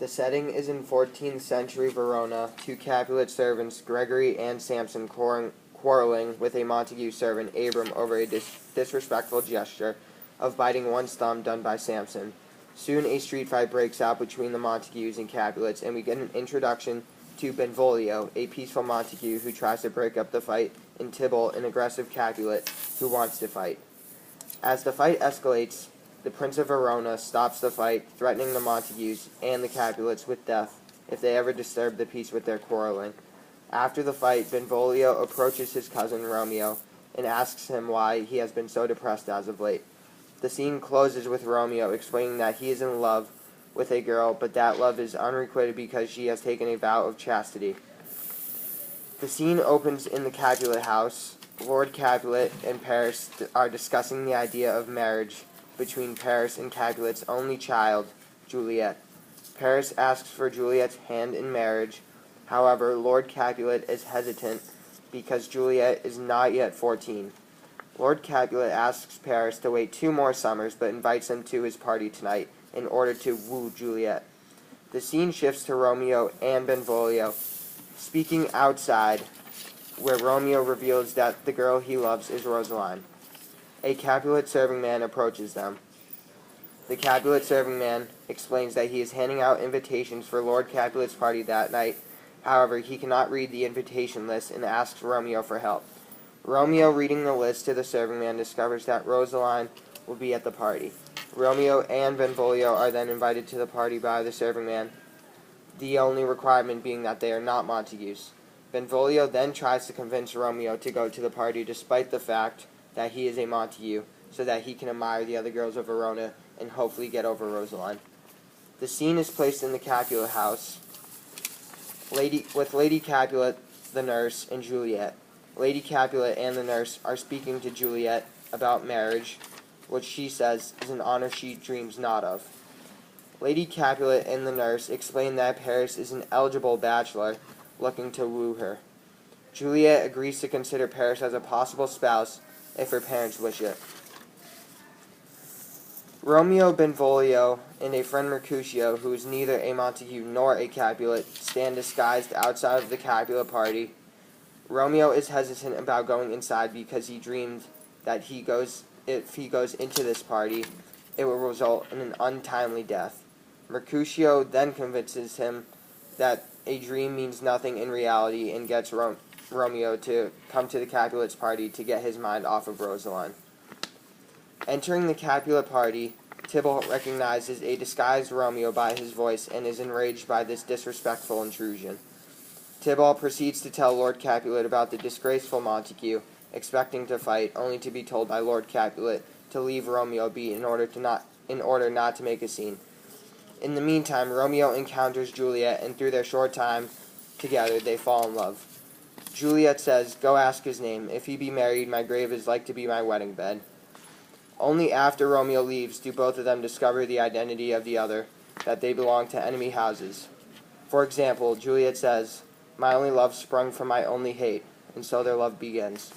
The setting is in 14th century Verona, two Capulet servants, Gregory and Samson, quarreling with a Montague servant, Abram, over a disrespectful gesture of biting one's thumb done by Samson. Soon a street fight breaks out between the Montagues and Capulets, and we get an introduction to Benvolio, a peaceful Montague who tries to break up the fight, and Tybalt, an aggressive Capulet who wants to fight. As the fight escalates, the Prince of Verona stops the fight, threatening the Montagues and the Capulets with death if they ever disturb the peace with their quarreling. After the fight, Benvolio approaches his cousin Romeo and asks him why he has been so depressed as of late. The scene closes with Romeo explaining that he is in love with a girl, but that love is unrequited because she has taken a vow of chastity. The scene opens in the Capulet house. Lord Capulet and Paris are discussing the idea of marriage between Paris and Capulet's only child, Juliet. Paris asks for Juliet's hand in marriage. However, Lord Capulet is hesitant because Juliet is not yet 14. Lord Capulet asks Paris to wait 2 more summers, but invites him to his party tonight in order to woo Juliet. The scene shifts to Romeo and Benvolio speaking outside, where Romeo reveals that the girl he loves is Rosaline. A Capulet serving man approaches them. The Capulet serving man explains that he is handing out invitations for Lord Capulet's party that night. However, he cannot read the invitation list and asks Romeo for help. Romeo, reading the list to the serving man, discovers that Rosaline will be at the party. Romeo and Benvolio are then invited to the party by the serving man, the only requirement being that they are not Montagues. Benvolio then tries to convince Romeo to go to the party despite the fact that he is a Montague, so that he can admire the other girls of Verona and hopefully get over Rosaline. The scene is placed in the Capulet house, with Lady Capulet, the nurse, and Juliet. Lady Capulet and the nurse are speaking to Juliet about marriage, which she says is an honor she dreams not of. Lady Capulet and the nurse explain that Paris is an eligible bachelor looking to woo her. Juliet agrees to consider Paris as a possible spouse if her parents wish it. Romeo, Benvolio, and a friend Mercutio, who is neither a Montague nor a Capulet, stand disguised outside of the Capulet party. Romeo is hesitant about going inside because he dreamed that if he goes into this party, it will result in an untimely death. Mercutio then convinces him that a dream means nothing in reality and gets Romeo to come to the Capulet's party to get his mind off of Rosaline. Entering the Capulet party, Tybalt recognizes a disguised Romeo by his voice and is enraged by this disrespectful intrusion. Tybalt proceeds to tell Lord Capulet about the disgraceful Montague, expecting to fight, only to be told by Lord Capulet to leave Romeo be in order not to make a scene. In the meantime, Romeo encounters Juliet, and through their short time together, they fall in love. Juliet says, "Go ask his name. If he be married, my grave is like to be my wedding bed." Only after Romeo leaves do both of them discover the identity of the other, that they belong to enemy houses. For example, Juliet says, "My only love sprung from my only hate," and so their love begins.